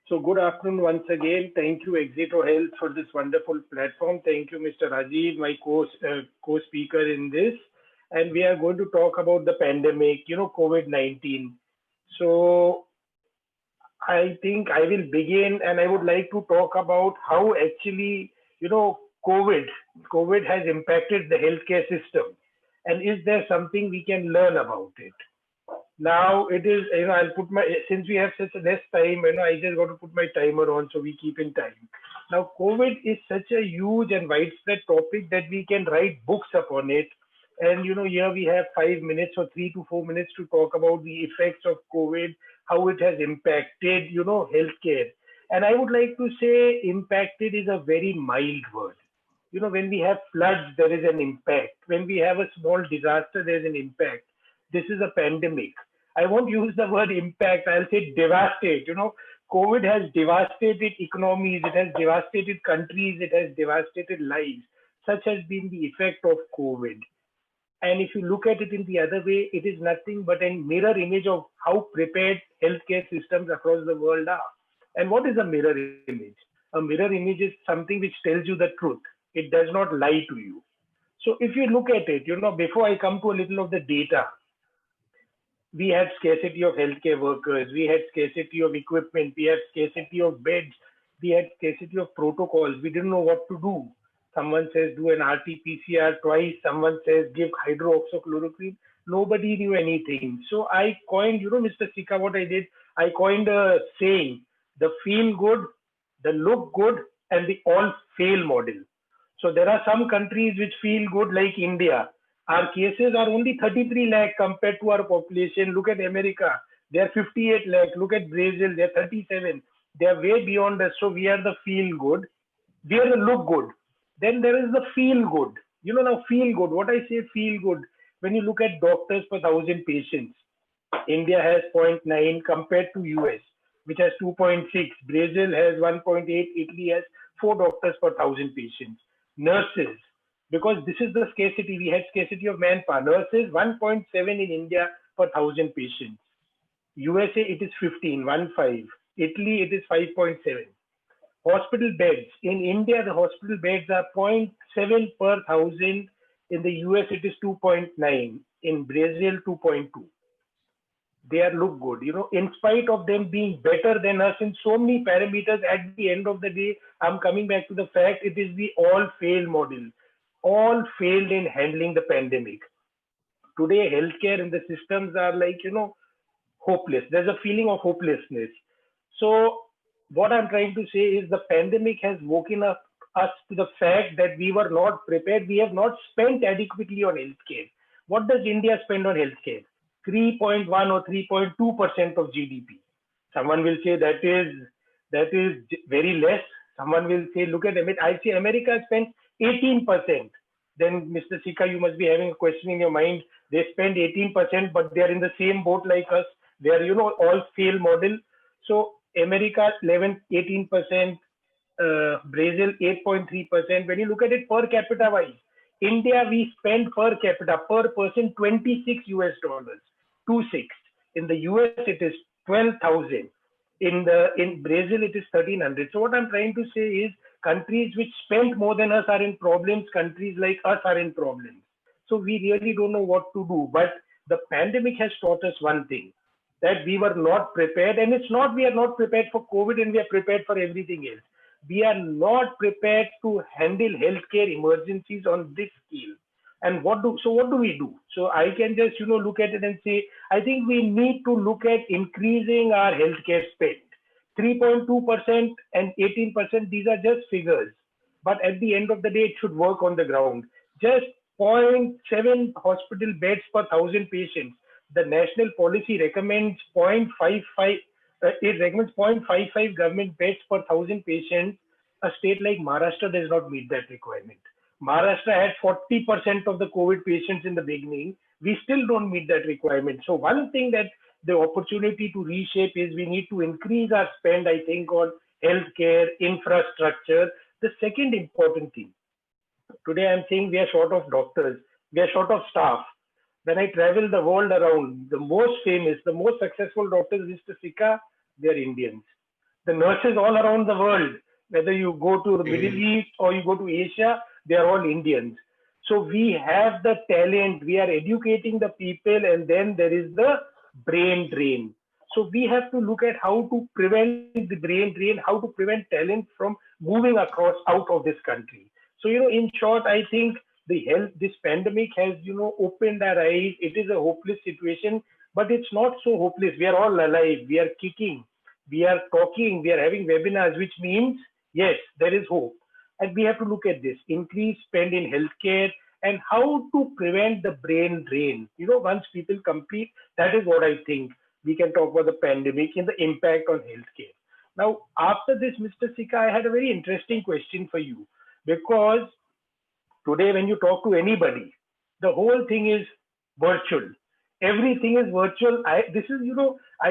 So good afternoon once again. Thank you, Exito Health, for this wonderful platform. Thank you, Mr. Rajiv, my co-speaker in this. And we are going to talk about the pandemic, COVID-19. So I think I will begin, and I would like to talk about how actually, COVID, COVID has impacted the healthcare system. And is there something we can learn about it? Now it is, I'll put my, since we have such a less time, I just got to put my timer on so we keep in time. Now, COVID is such a huge and widespread topic that we can write books upon it. And, here we have 5 minutes or 3 to 4 minutes to talk about the effects of COVID, how it has impacted, healthcare. And I would like to say impacted is a very mild word. When we have floods, there is an impact. When we have a small disaster, there's an impact. This is a pandemic. I won't use the word impact. I'll say devastate. COVID has devastated economies. It has devastated countries. It has devastated lives. Such has been the effect of COVID. And if you look at it in the other way, it is nothing but a mirror image of how prepared healthcare systems across the world are. And what is a mirror image? A mirror image is something which tells you the truth. It does not lie to you. So if you look at it, before I come to a little of the data, we had scarcity of healthcare workers, we had scarcity of equipment, we had scarcity of beds, we had scarcity of protocols. We didn't know what to do. Someone says do an RT-PCR twice, someone says give hydroxychloroquine. Nobody knew anything. So I coined, Mr. Sika, what I did, I coined a saying, the feel good, the look good, and the all fail model. So there are some countries which feel good like India. Our cases are only 33 lakh compared to our population. Look at America. They are 58 lakh. Look at Brazil. They are 37. They are way beyond us. So we are the feel good. We are the look good. Then there is the feel good. Now feel good. What I say feel good. When you look at doctors per thousand patients, India has zero point 0.9 compared to US, which has 2.6. Brazil has 1.8. Italy has 4 doctors per thousand patients. Nurses, because this is the scarcity. We had scarcity of manpower. Nurses 1.7 in India per thousand patients. USA it is 15, 1.5. Italy it is 5.7. Hospital beds in India, the hospital beds are zero point 0.7 per thousand. In the US it is 2.9. In Brazil 2.2. They are look good, in spite of them being better than us in so many parameters. At the end of the day, I'm coming back to the fact it is the all fail model. All failed in handling the pandemic. Today, healthcare and the systems are like, hopeless. There's a feeling of hopelessness. So what I'm trying to say is the pandemic has woken up us to the fact that we were not prepared. We have not spent adequately on healthcare. What does India spend on healthcare? 3.1 or 3.2% of GDP. Someone will say that is very less. Someone will say, look at America. I say America spends 18%. Then, Mr. Sika, you must be having a question in your mind. They spend 18%, but they are in the same boat like us. They are, all fail model. So America 11, 18%, Brazil 8.3%. When you look at it per capita wise, India we spend per capita per person 26 US dollars, 26. In the US it is 12,000. In Brazil it is 1,300. So what I'm trying to say is countries which spend more than us are in problems. Countries like us are in problems. So we really don't know what to do. But the pandemic has taught us one thing, that we were not prepared. And it's not we are not prepared for COVID and we are prepared for everything else. We are not prepared to handle healthcare emergencies on this scale. And what do we do? So I can just look at it and say I think we need to look at increasing our healthcare spend. 3.2% and 18%, these are just figures. But at the end of the day, it should work on the ground. Just zero point 0.7 hospital beds per thousand patients. The national policy recommends 0.55. It recommends 0.55 government beds per thousand patients. A state like Maharashtra does not meet that requirement. Maharashtra had 40% of the COVID patients in the beginning. We still don't meet that requirement. So one thing that the opportunity to reshape is we need to increase our spend, I think, on healthcare, infrastructure. The second important thing, today I'm saying we are short of doctors, we are short of staff. When I travel the world around, the most famous, the most successful doctors, Mr. Sika, they are Indians. The nurses all around the world, whether you go to the Middle East or you go to Asia, they are all Indians. So we have the talent, we are educating the people, and then there is the brain drain. So we have to look at how to prevent the brain drain, how to prevent talent from moving across out of this country. So, in short, I think this pandemic has, opened our eyes. It is a hopeless situation, but it's not so hopeless. We are all alive. We are kicking. We are talking. We are having webinars, which means, yes, there is hope. And we have to look at this increased spend in healthcare and how to prevent the brain drain. Once people complete, that is what I think we can talk about the pandemic and the impact on healthcare. Now, after this, Mr. Sikka, I had a very interesting question for you because today, when you talk to anybody, the whole thing is virtual. Everything is virtual. I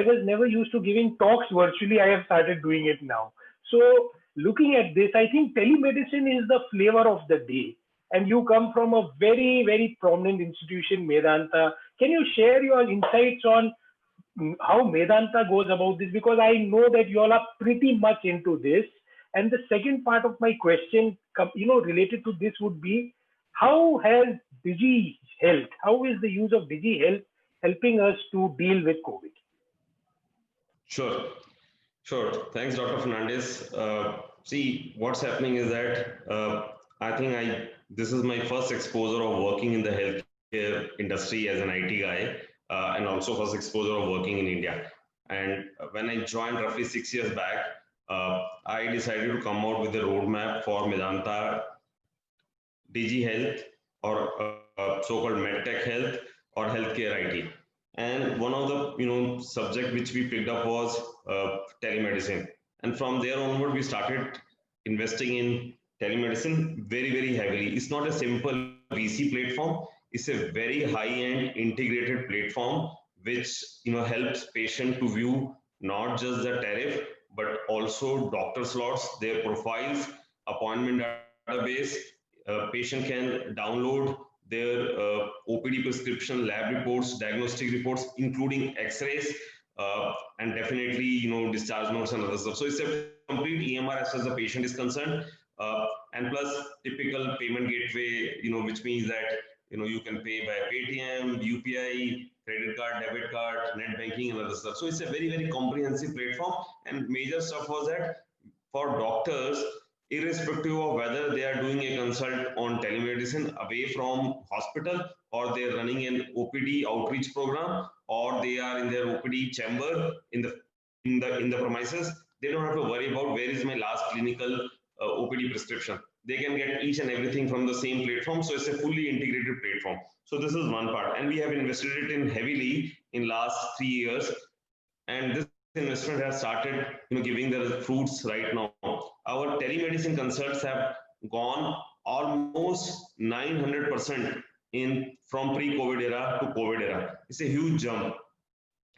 was never used to giving talks virtually. I have started doing it now. So, looking at this, I think telemedicine is the flavor of the day. And you come from a very, very prominent institution, Medanta. Can you share your insights on how Medanta goes about this? Because I know that you all are pretty much into this. And the second part of my question, related to this would be, how has Digi Health, how is the use of Digi Health helping us to deal with COVID? Sure. Thanks, Dr. Fernandez. See, what's happening is that I think this is my first exposure of working in the healthcare industry as an IT guy, and also first exposure of working in India. And when I joined roughly 6 years back, I decided to come out with a roadmap for Medanta Digi Health, or so-called MedTech Health or Healthcare IT. And one of the subject which we picked up was telemedicine. And from there onward, we started investing in telemedicine very, very heavily. It's not a simple VC platform. It's a very high-end integrated platform which helps patient to view not just the tariff but also doctor slots, their profiles, appointment database. Patient can download their OPD prescription, lab reports, diagnostic reports, including X-rays, and definitely discharge notes and other stuff. So it's a complete EMR as far as the patient is concerned, and plus typical payment gateway, which means that you can pay by Paytm, UPI, credit card, debit card, net banking, and other stuff. So it's a very, very comprehensive platform. And major stuff was that for doctors, irrespective of whether they are doing a consult on telemedicine away from hospital, or they're running an OPD outreach program, or they are in their OPD chamber in the premises, they don't have to worry about where is my last clinical OPD prescription. They can get each and everything from the same platform. So it's a fully integrated platform. So this is one part, and we have invested it in heavily in last 3 years, and this investment has started giving the fruits right now. Our telemedicine consults have gone almost 900% from pre-COVID era to COVID era. It's a huge jump.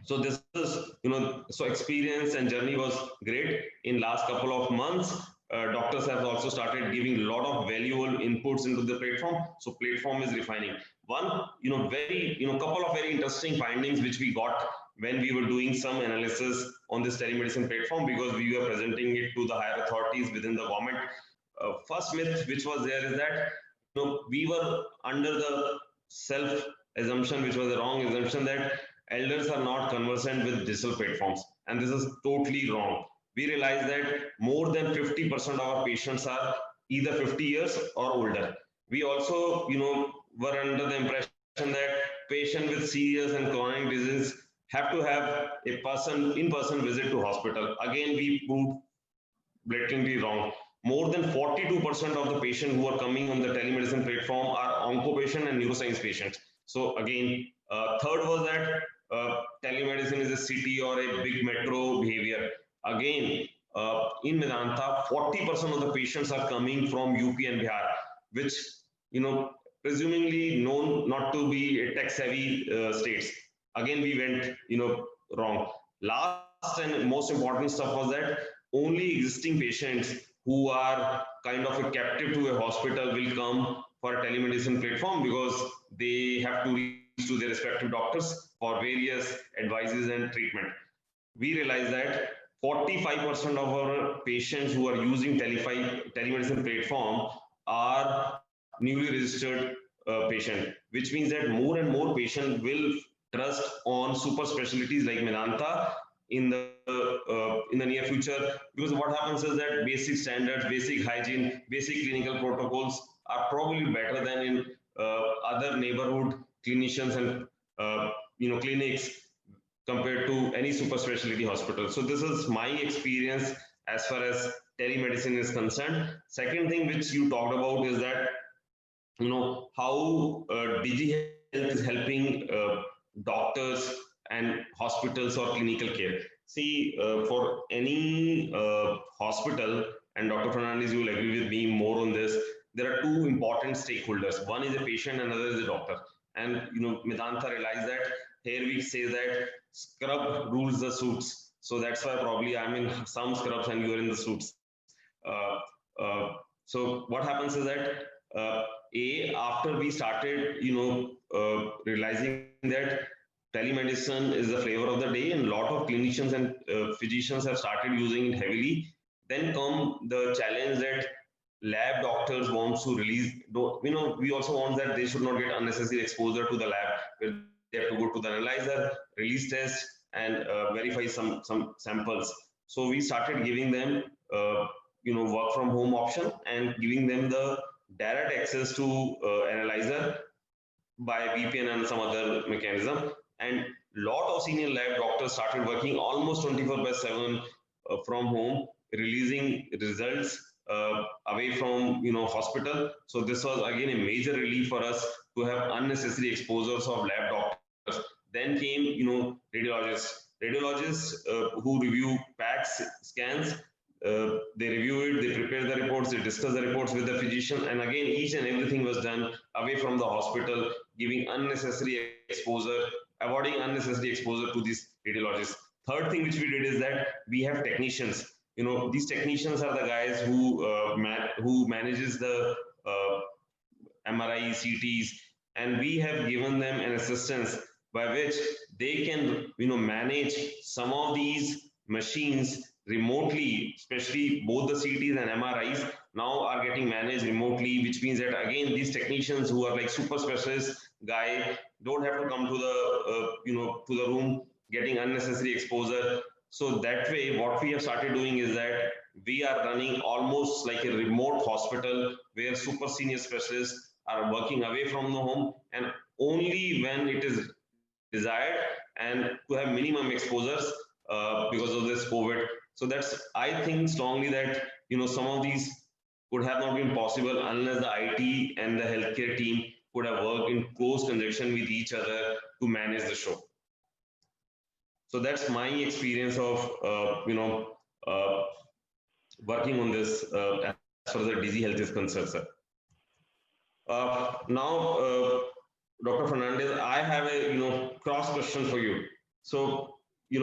So this is so experience and journey was great. In last couple of months, doctors have also started giving a lot of valuable inputs into the platform. So platform is refining. One, couple of very interesting findings which we got when we were doing some analysis on this telemedicine platform, because we were presenting it to the higher authorities within the government. First myth which was there is that we were under the self assumption, which was a wrong assumption, that elders are not conversant with digital platforms, and this is totally wrong. We realized that more than 50% of our patients are either 50 years or older. We also, were under the impression that patient with serious and chronic disease have to have a in-person visit to hospital. Again, we proved blatantly wrong. More than 42% of the patients who are coming on the telemedicine platform are onco patient and neuroscience patients. So again, third was that telemedicine is a city or a big metro behavior. Again, in Medanta, 40% of the patients are coming from UP and Bihar, which presumably known not to be a tech-savvy states. Again, we went wrong. Last and most important stuff was that only existing patients who are kind of a captive to a hospital will come for a telemedicine platform, because they have to reach to their respective doctors for various advices and treatment. We realized that 45% of our patients who are using telemedicine platform are newly registered patient, which means that more and more patient will trust on super specialties like Medanta in the near future, because what happens is that basic standards, basic hygiene, basic clinical protocols are probably better than in other neighborhood clinicians and clinics compared to any super specialty hospital. So this is my experience as far as telemedicine is concerned. Second thing which you talked about is that how DigiHealth is helping doctors and hospitals or clinical care. See, for any hospital, and Dr. Fernandez, you will agree with me more on this, there are two important stakeholders. One is a patient, another is a doctor. And Medanta realized that here we say that scrub rules the suits. So that's why probably I'm in some scrubs and you're in the suits. Uh, so what happens is that after we started, realizing that telemedicine is the flavor of the day, and a lot of clinicians and physicians have started using it heavily. Then come the challenge that lab doctors want to release. We also want that they should not get unnecessary exposure to the lab, where they have to go to the analyzer, release test, and verify some samples. So we started giving them work from home option and giving them the direct access to analyzer by VPN and some other mechanism. And lot of senior lab doctors started working almost 24/7 from home, releasing results away from hospital. So this was again a major relief for us to have unnecessary exposures of lab doctors. Then came radiologists who review PACS scans. They review it, they prepare the reports, they discuss the reports with the physician, and again each and everything was done away from the hospital, giving unnecessary exposure, avoiding unnecessary exposure to these radiologists. Third thing which we did is that we have technicians. These technicians are the guys who manages the MRI, CTs, and we have given them an assistance by which they can manage some of these machines remotely, especially both the CTs and MRIs now are getting managed remotely, which means that again these technicians who are like super specialist guy don't have to come to the to the room getting unnecessary exposure. So that way what we have started doing is that we are running almost like a remote hospital where super senior specialists are working away from the home, and only when it is desired and to have minimum exposures because of this COVID. So that's, I think strongly that some of these would have not been possible unless the IT and the healthcare team would have worked in close conjunction with each other to manage the show. So that's my experience of working on this as far as the DigiHealth is concerned, sir. Now, Dr. Fernandez, I have a cross question for you. So you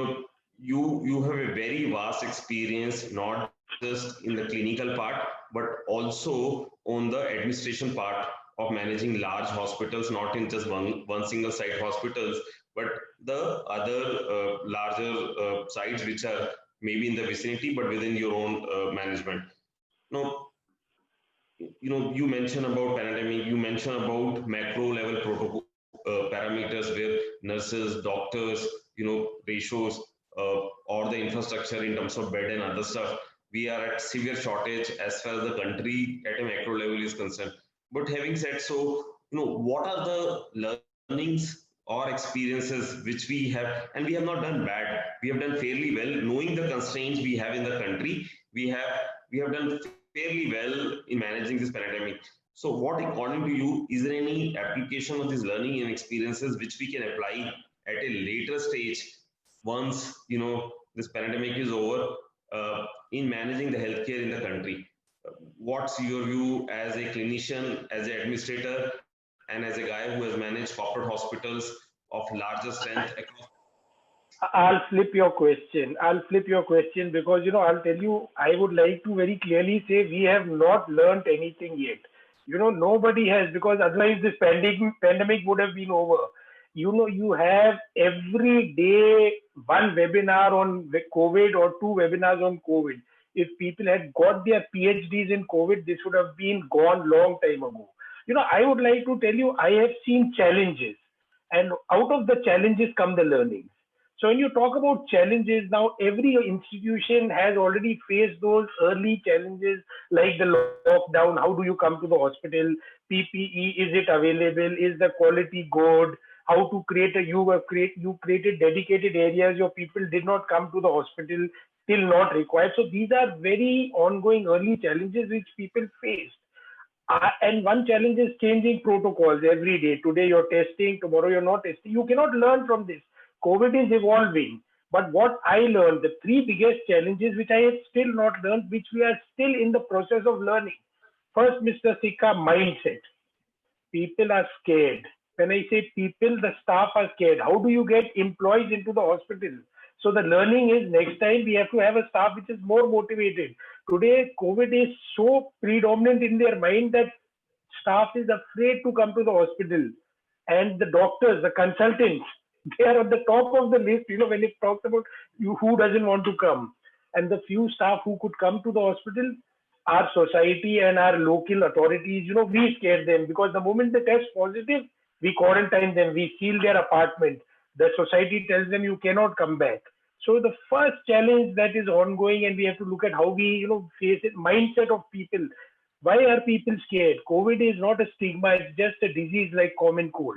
have a very vast experience, not just in the clinical part, but also on the administration part of managing large hospitals, not in just one single site hospitals, but the other larger sites which are maybe in the vicinity, but within your own management. Now, you mentioned about pandemic, you mentioned about macro level protocol parameters where nurses, doctors, ratios, or the infrastructure in terms of bed and other stuff, we are at severe shortage as far as the country at a macro level is concerned. But having said so, what are the learnings or experiences which we have, and we have not done bad, we have done fairly well, knowing the constraints we have in the country, we have done fairly well in managing this pandemic. So what, according to you, is there any application of this learning and experiences which we can apply at a later stage once this pandemic is over in managing the healthcare in the country? What's your view as a clinician, as an administrator, and as a guy who has managed corporate hospitals of larger strength across? I'll flip your question. Because, I'll tell you, I would like to very clearly say we have not learned anything yet. Nobody has, because otherwise this pandemic would have been over. You have every day one webinar on the COVID or two webinars on COVID. If people had got their PhDs in COVID, this would have been gone long time ago. I would like to tell you, I have seen challenges, and out of the challenges come the learnings. So when you talk about challenges, now every institution has already faced those early challenges like the lockdown. How do you come to the hospital? PPE, is it available? Is the quality good? How to create you created dedicated areas. Your people did not come to the hospital, still not required. So these are very ongoing early challenges which people face. And one challenge is changing protocols every day. Today you're testing, tomorrow you're not testing. You cannot learn from this. COVID is evolving. But what I learned, the three biggest challenges which I have still not learned, which we are still in the process of learning. First, Mr. Sikka, mindset. People are scared. When I say people, the staff are scared. How do you get employees into the hospital? So the learning is next time we have to have a staff which is more motivated. Today, COVID is so predominant in their mind that staff is afraid to come to the hospital. And the doctors, the consultants, they are at the top of the list, when it talks about you, who doesn't want to come. And the few staff who could come to the hospital, our society and our local authorities, we scare them, because the moment they test positive, we quarantine them, we seal their apartment. The society tells them you cannot come back. So the first challenge that is ongoing, and we have to look at how we, face it, mindset of people. Why are people scared? COVID is not a stigma, it's just a disease like common cold.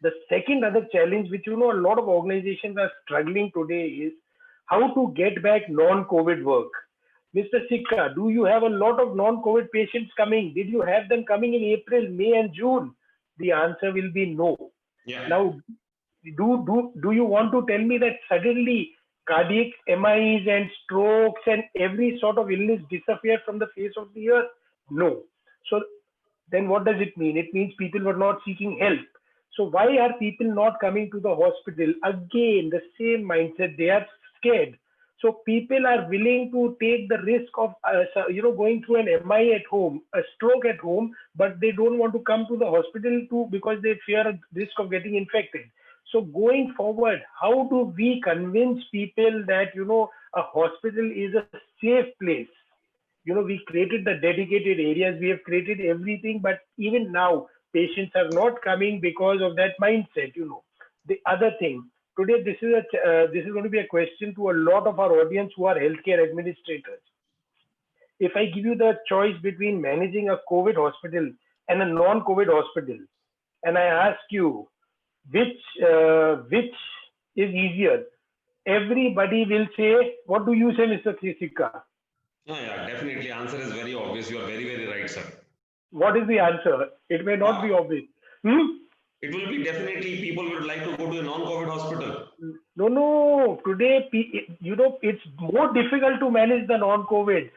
The second other challenge, which, a lot of organizations are struggling today, is how to get back non-COVID work. Mr. Sikka, do you have a lot of non-COVID patients coming? Did you have them coming in April, May, and June? The answer will be no. Yeah. Now, do you want to tell me that suddenly cardiac MIs and strokes and every sort of illness disappeared from the face of the earth? No. So then what does it mean? It means people were not seeking help. So why are people not coming to the hospital? Again, the same mindset. They are scared. So people are willing to take the risk of, going through an MI at home, a stroke at home, but they don't want to come to the hospital because they fear a risk of getting infected. So going forward, how do we convince people that, a hospital is a safe place? We created the dedicated areas, we have created everything, but even now, patients are not coming because of that mindset. The other thing, today this is going to be a question to a lot of our audience who are healthcare administrators. If I give you the choice between managing a COVID hospital and a non-COVID hospital, and I ask you which is easier, everybody will say, what do you say, Mr. Sikka? Yeah, definitely. Answer is very obvious. You are very, very right, sir. What is the answer? It may not be obvious. It will be definitely people would like to go to a non-COVID hospital. No. Today, it's more difficult to manage the non-COVID,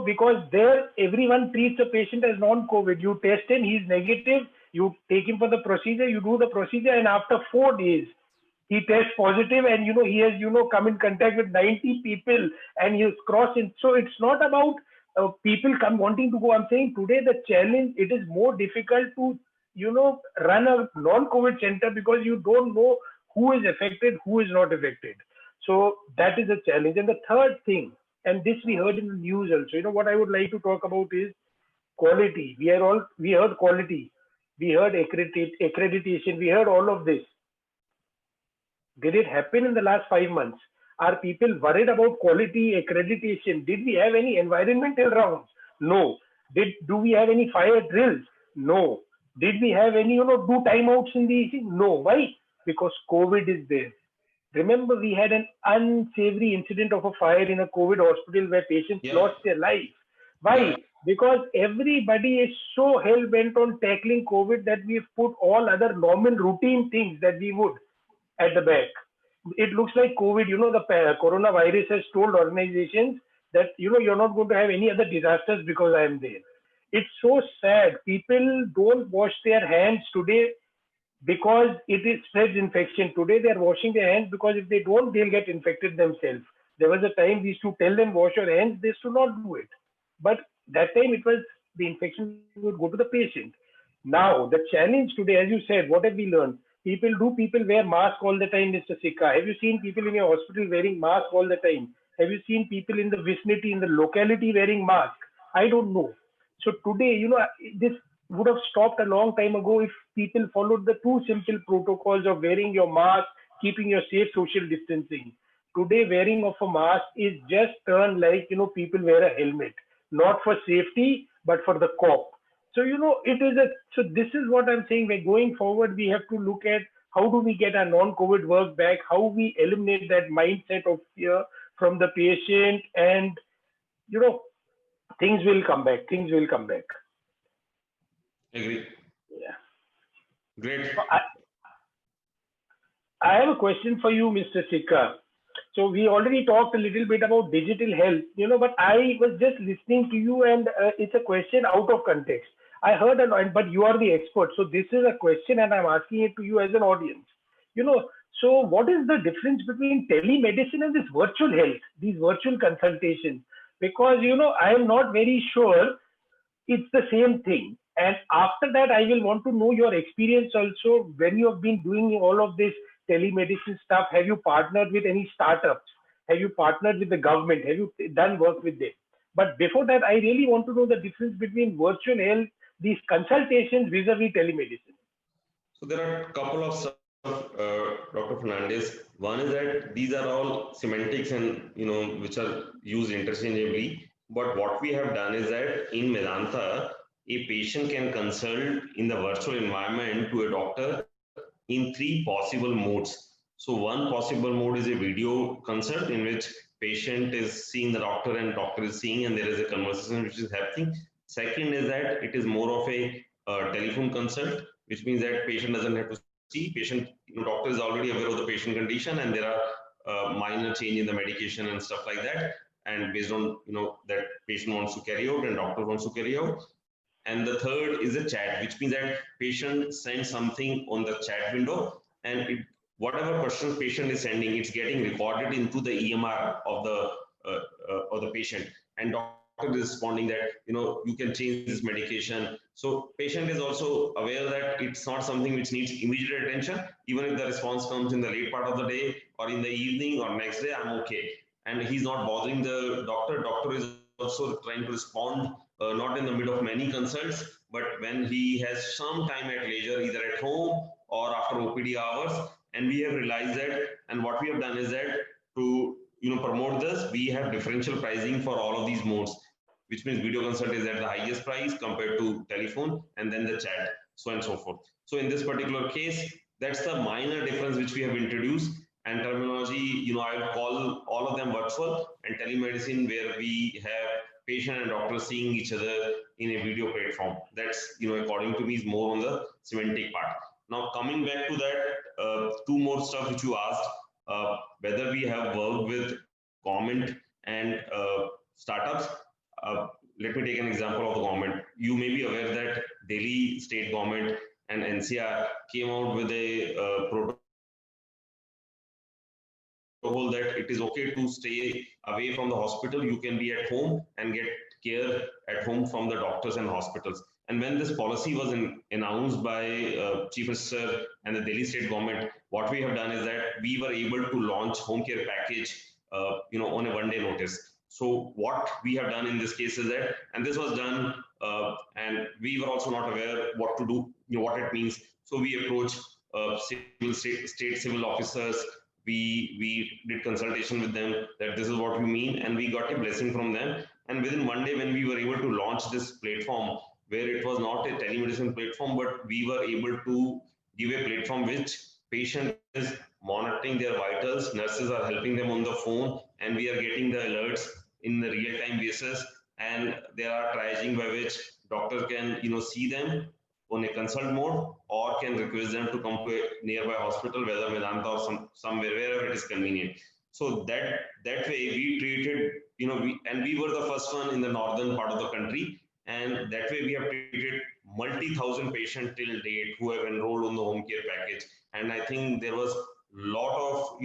because there everyone treats a patient as non-COVID. You test him, he's negative, you take him for the procedure, you do the procedure, and after 4 days, he tests positive, and he has come in contact with 90 people, and he's crossing. So it's not about people wanting to go. I'm saying today the challenge, it is more difficult to run a non-COVID center because you don't know who is affected, who is not affected. So that is a challenge. And the third thing, and this we heard in the news also, what I would like to talk about is quality. We heard quality, we heard accreditation, we heard all of this. Did it happen in the last 5 months? Are people worried about quality accreditation? Did we have any environmental rounds? No. Do we have any fire drills? No. Did we have any, do timeouts in the EC? No. Why? Because COVID is there. Remember, we had an unsavory incident of a fire in a COVID hospital where patients lost their life. Why? Because everybody is so hell-bent on tackling COVID that we've put all other normal routine things that we would at the back. It looks like COVID, the coronavirus has told organizations that, you're not going to have any other disasters because I am there. It's so sad. People don't wash their hands today because it spreads infection. Today they are washing their hands because if they don't, they'll get infected themselves. There was a time we used to tell them wash your hands, they used to not do it. But that time it was the infection would go to the patient. Now the challenge today, as you said, what have we learned? People wear mask all the time, Mr. Sikka? Have you seen people in your hospital wearing mask all the time? Have you seen people in the vicinity, in the locality wearing mask? I don't know. So today, this would have stopped a long time ago if people followed the two simple protocols of wearing your mask, keeping your safe social distancing. Today, wearing of a mask is just turned like, people wear a helmet, not for safety, but for the cop. So, so this is what I'm saying. We're going forward, we have to look at how do we get our non-COVID work back, how we eliminate that mindset of fear from the patient, and, you know, things will come back. Things will come back. Agree. Yeah. Great. So I have a question for you, Mr. Sikka. So we already talked a little bit about digital health, but I was just listening to you, and it's a question out of context. I heard a lot, but you are the expert. So this is a question, and I'm asking it to you as an audience. You know, so what is the difference between telemedicine and this virtual health, these virtual consultations? Because, I am not very sure it's the same thing. And after that, I will want to know your experience also when you have been doing all of this telemedicine stuff. Have you partnered with any startups? Have you partnered with the government? Have you done work with them? But before that, I really want to know the difference between virtual health, these consultations vis-a-vis telemedicine. So there are a couple of stuff, Dr. Fernandez. One is that these are all semantics and which are used interchangeably. But what we have done is that in Medanta, a patient can consult in the virtual environment to a doctor in three possible modes. So one possible mode is a video consult in which patient is seeing the doctor and doctor is seeing, and there is a conversation which is happening. Second is that it is more of a telephone consult, which means that patient doesn't have to see patient. Doctor is already aware of the patient condition, and there are minor change in the medication and stuff like that. And based on that patient wants to carry out and doctor wants to carry out. And the third is a chat, which means that patient sends something on the chat window, and whatever questions patient is sending, it's getting recorded into the EMR of the patient, and doctor is responding that you can change this medication. So patient is also aware that it's not something which needs immediate attention. Even if the response comes in the late part of the day or in the evening or next day, I'm okay. And he's not bothering the doctor. Doctor is also trying to respond not in the middle of many consults, but when he has some time at leisure, either at home or after OPD hours. And we have realized that, and what we have done is that to promote this, we have differential pricing for all of these modes, which means video consult is at the highest price compared to telephone, and then the chat, so and so forth. So in this particular case, that's the minor difference which we have introduced. And terminology, I would call all of them virtual, and telemedicine where we have patient and doctor seeing each other in a video platform. That's, according to me, is more on the semantic part. Now, coming back to that, two more stuff which you asked, whether we have worked with government and startups. Let me take an example of the government. You may be aware that Delhi state government and NCR came out with a protocol that it is okay to stay away from the hospital. You can be at home and get care at home from the doctors and hospitals. And when this policy was announced by Chief Minister and the Delhi state government, what we have done is that we were able to launch home care package, on a one-day notice. So what we have done in this case is that, and this was done, and we were also not aware what to do, what it means. So we approached state civil officers. We did consultation with them that this is what we mean, and we got a blessing from them. And within one day, when we were able to launch this platform, where it was not a telemedicine platform, but we were able to give a platform which patient is monitoring their vitals, nurses are helping them on the phone, and we are getting the alerts in the real-time basis. And there are triaging by which doctor can see them on a consult mode, or can request them to come to a nearby hospital, whether Medanta or somewhere, wherever it is convenient. So that way we treated, we were the first one in the northern part of the country, and that way we have treated multi-thousand patients till date who have enrolled on the home care package. And I think there was a lot of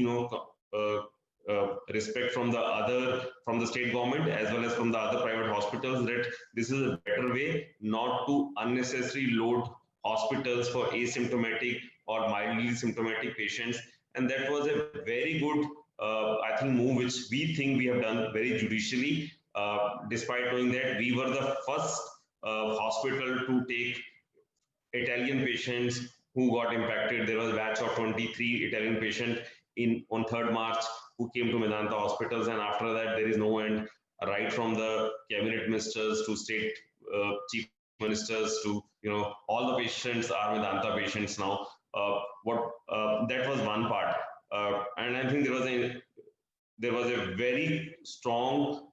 respect from the state government as well as from the other private hospitals, that this is a better way not to unnecessarily load hospitals for asymptomatic or mildly symptomatic patients. And that was a very good, I think, move which we think we have done very judicially, despite knowing that we were the first hospital to take Italian patients who got impacted. There was a batch of 23 Italian patients in on 3rd March who came to Medanta hospitals, and after that there is no end. Right from the cabinet ministers to state chief ministers to all the patients are Medanta patients now. What That was one part, and I think there was a very strong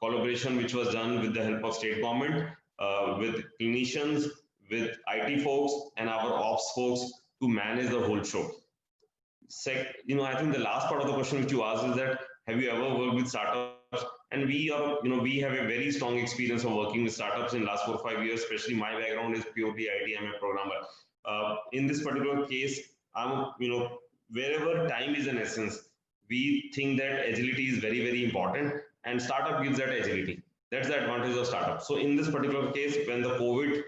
collaboration which was done with the help of state government, with clinicians, with IT folks, and our ops folks to manage the whole show. I think the last part of the question which you asked is that have you ever worked with startups? And we have a very strong experience of working with startups in last 4 or 5 years. Especially my background is purely IT. I'm a programmer. In this particular case, wherever time is an essence, we think that agility is very, very important, and startup gives that agility. That's the advantage of startup. So in this particular case, when the COVID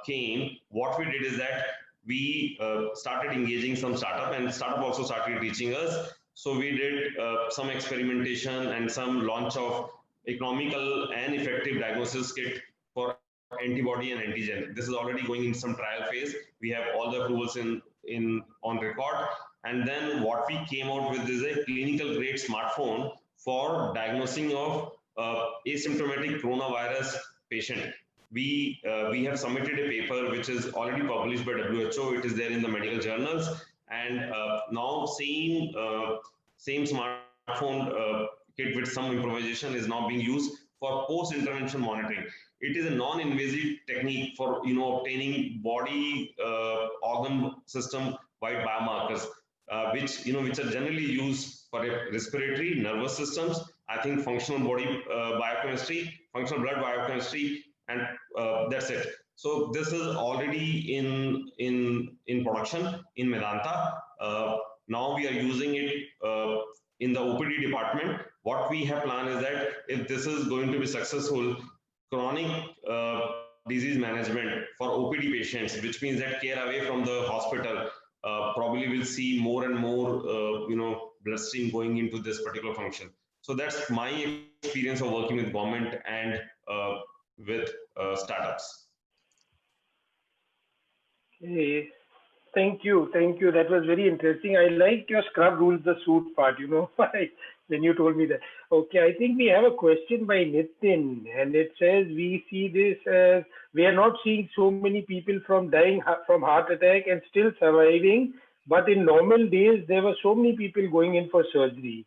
came, what we did is that we started engaging some startup, and startup also started reaching us. So we did some experimentation and some launch of economical and effective diagnosis kit for antibody and antigen. This is already going in some trial phase. We have all the approvals in on record. And then what we came out with is a clinical grade smartphone for diagnosing of asymptomatic coronavirus patient. We have submitted a paper which is already published by WHO. It is there in the medical journals, and now same smartphone kit with some improvisation is now being used for post-intervention monitoring. It is a non-invasive technique for obtaining body organ system wide biomarkers, which are generally used for respiratory, nervous systems. I think functional body biochemistry, functional blood biochemistry, and that's it. So this is already in production in Medanta. Now we are using it in the OPD department. What we have planned is that if this is going to be successful, chronic disease management for OPD patients, which means that care away from the hospital, probably will see more and more bloodstream going into this particular function. So that's my experience of working with government and with startups. Okay. Thank you. That was very interesting. I liked your scrub rules the suit part, when you told me that. Okay, I think we have a question by Nitin, and it says we see this as we are not seeing so many people dying from heart attack and still surviving, but in normal days there were so many people going in for surgery.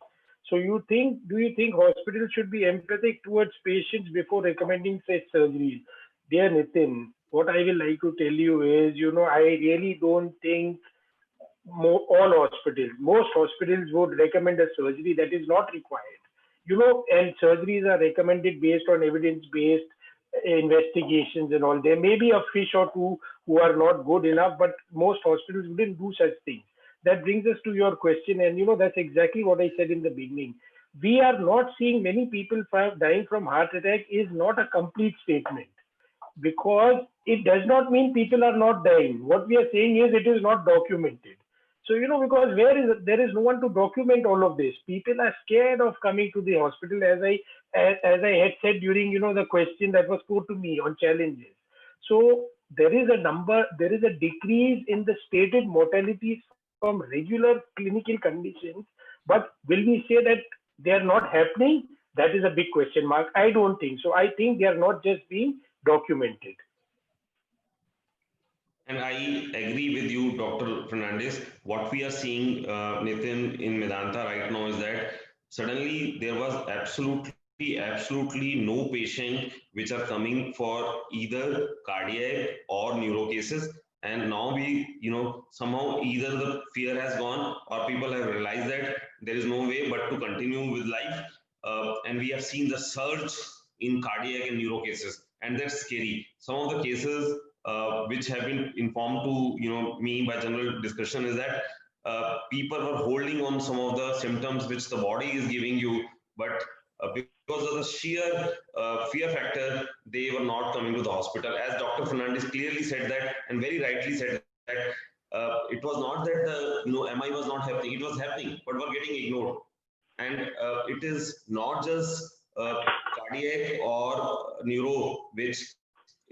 So do you think hospitals should be empathic towards patients before recommending such surgeries? Dear Nitin, what I will like to tell you is, I really don't think most hospitals would recommend a surgery that is not required. And surgeries are recommended based on evidence-based investigations and all. There may be a fish or two who are not good enough, but most hospitals wouldn't do such things. That brings us to your question, and that's exactly what I said in the beginning. We are not seeing many people dying from heart attack is not a complete statement, because it does not mean people are not dying. What we are saying is it is not documented. So, because there is no one to document all of this. People are scared of coming to the hospital, as I had said during, the question that was put to me on challenges. So there is a decrease in the stated mortalities from regular clinical conditions, but will we say that they are not happening? That is a big question mark. I don't think so. I think they are not just being documented. And I agree with you, Dr. Fernandez. What we are seeing, Nitin, in Medanta right now is that suddenly there was absolutely no patient which are coming for either cardiac or neuro cases. And now somehow either the fear has gone or people have realized that there is no way but to continue with life. And we have seen the surge in cardiac and neuro cases, and that's scary. Some of the cases which have been informed to me by general discussion is that people were holding on some of the symptoms which the body is giving you, but because of the sheer fear factor, they were not coming to the hospital. As Dr. Fernandez clearly said that, and very rightly said that, it was not that the MI was not happening; it was happening, but were getting ignored. And it is not just cardiac or neuro which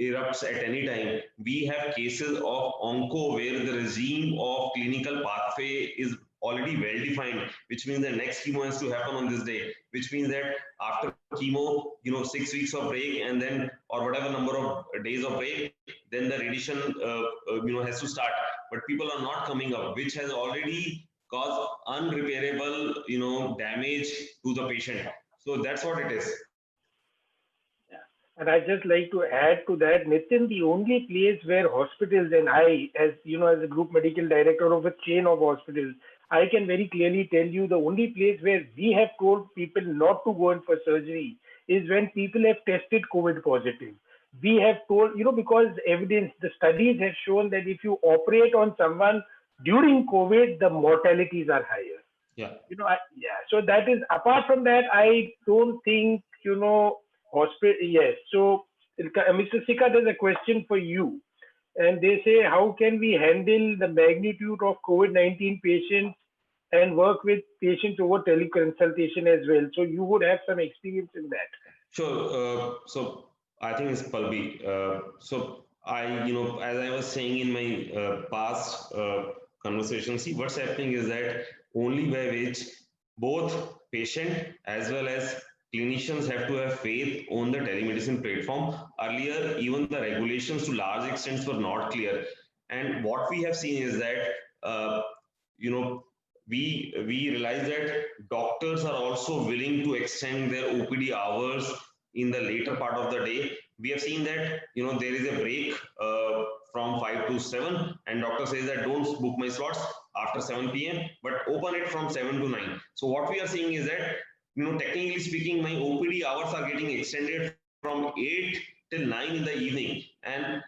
erupts at any time. We have cases of onco where the regime of clinical pathway is already well defined, which means the next chemo has to happen on this day, which means that after chemo, 6 weeks of break and then or whatever number of days of break, then the radiation has to start. But people are not coming up, which has already caused unrepairable damage to the patient. So that's what it is. And I just like to add to that, Nitin, the only place where hospitals and I, as as a group medical director of a chain of hospitals, I can very clearly tell you the only place where we have told people not to go in for surgery is when people have tested COVID positive. We have told, because evidence, the studies have shown that if you operate on someone during COVID, the mortalities are higher. Yeah. Yeah. So that is, apart from that, I don't think, hospital. Yes. So, Mr. Sikka, there's a question for you. And they say, how can we handle the magnitude of COVID-19 patients and work with patients over teleconsultation as well? So you would have some experience in that. Sure. So I think it's Palbi. So as I was saying in my past conversation, see what's happening is that only by which both patient as well as clinicians have to have faith on the telemedicine platform. Earlier, even the regulations to large extents were not clear. And what we have seen is that, you know, we realize that doctors are also willing to extend their OPD hours in the later part of the day. We have seen that there is a break from 5 to 7, and doctor says that don't book my slots after 7 p.m. but open it from 7 to 9. So what we are seeing is that technically speaking, my OPD hours are getting extended from 8 till 9 in the evening, and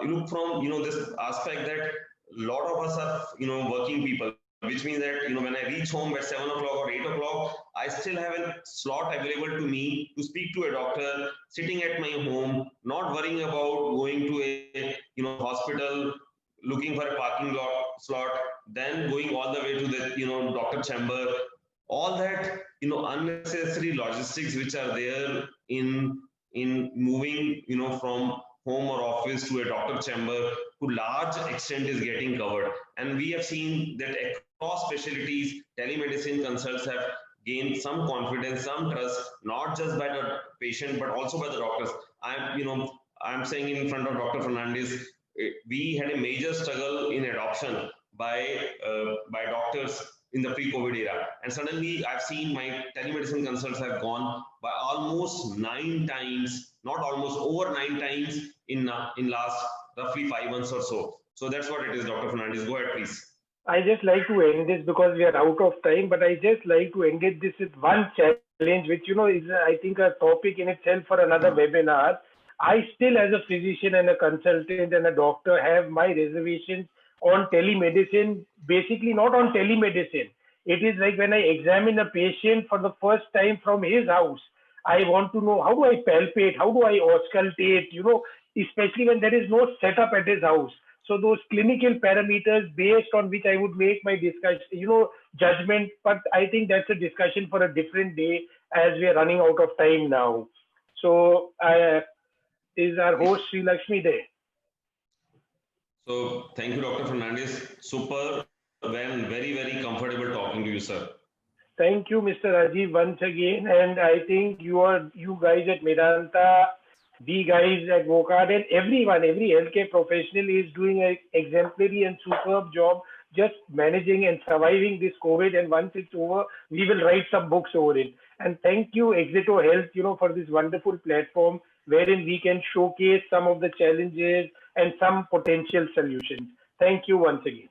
look from this aspect that a lot of us are working people, which means that when I reach home at 7 o'clock or 8 o'clock, I still have a slot available to me to speak to a doctor sitting at my home, not worrying about going to a hospital, looking for a parking lot slot, then going all the way to the doctor chamber. All that unnecessary logistics which are there in moving from home or office to a doctor chamber to large extent is getting covered. And we have seen that across specialties, telemedicine consults have gained some confidence, some trust, not just by the patient but also by the doctors. I'm saying in front of Dr. Fernandez, we had a major struggle in adoption by doctors in the pre-COVID era, and suddenly I've seen my telemedicine consults have gone by almost 9 times, not almost, over 9 times in last roughly 5 months or so. So that's what it is, Dr. Fernandez. Go ahead, please. I just like to end this because we are out of time, but I just like to end this with one challenge, which is I think a topic in itself for another webinar. I still, as a physician and a consultant and a doctor, have my reservations on telemedicine, basically not on telemedicine. It is like when I examine a patient for the first time from his house, I want to know how do I palpate, how do I auscultate, especially when there is no setup at his house. So those clinical parameters based on which I would make my discussion, judgment. But I think that's a discussion for a different day as we are running out of time now. So is our host Sri Lakshmi there? So thank you, Dr. Fernandez. Super, very, very comfortable talking to you, sir. Thank you, Mr. Rajiv, once again. And I think you guys at Medanta, the guys at Vocard, and everyone, every healthcare professional is doing an exemplary and superb job just managing and surviving this COVID. And once it's over, we will write some books over it. And thank you, Exito Health, for this wonderful platform wherein we can showcase some of the challenges and some potential solutions. Thank you once again.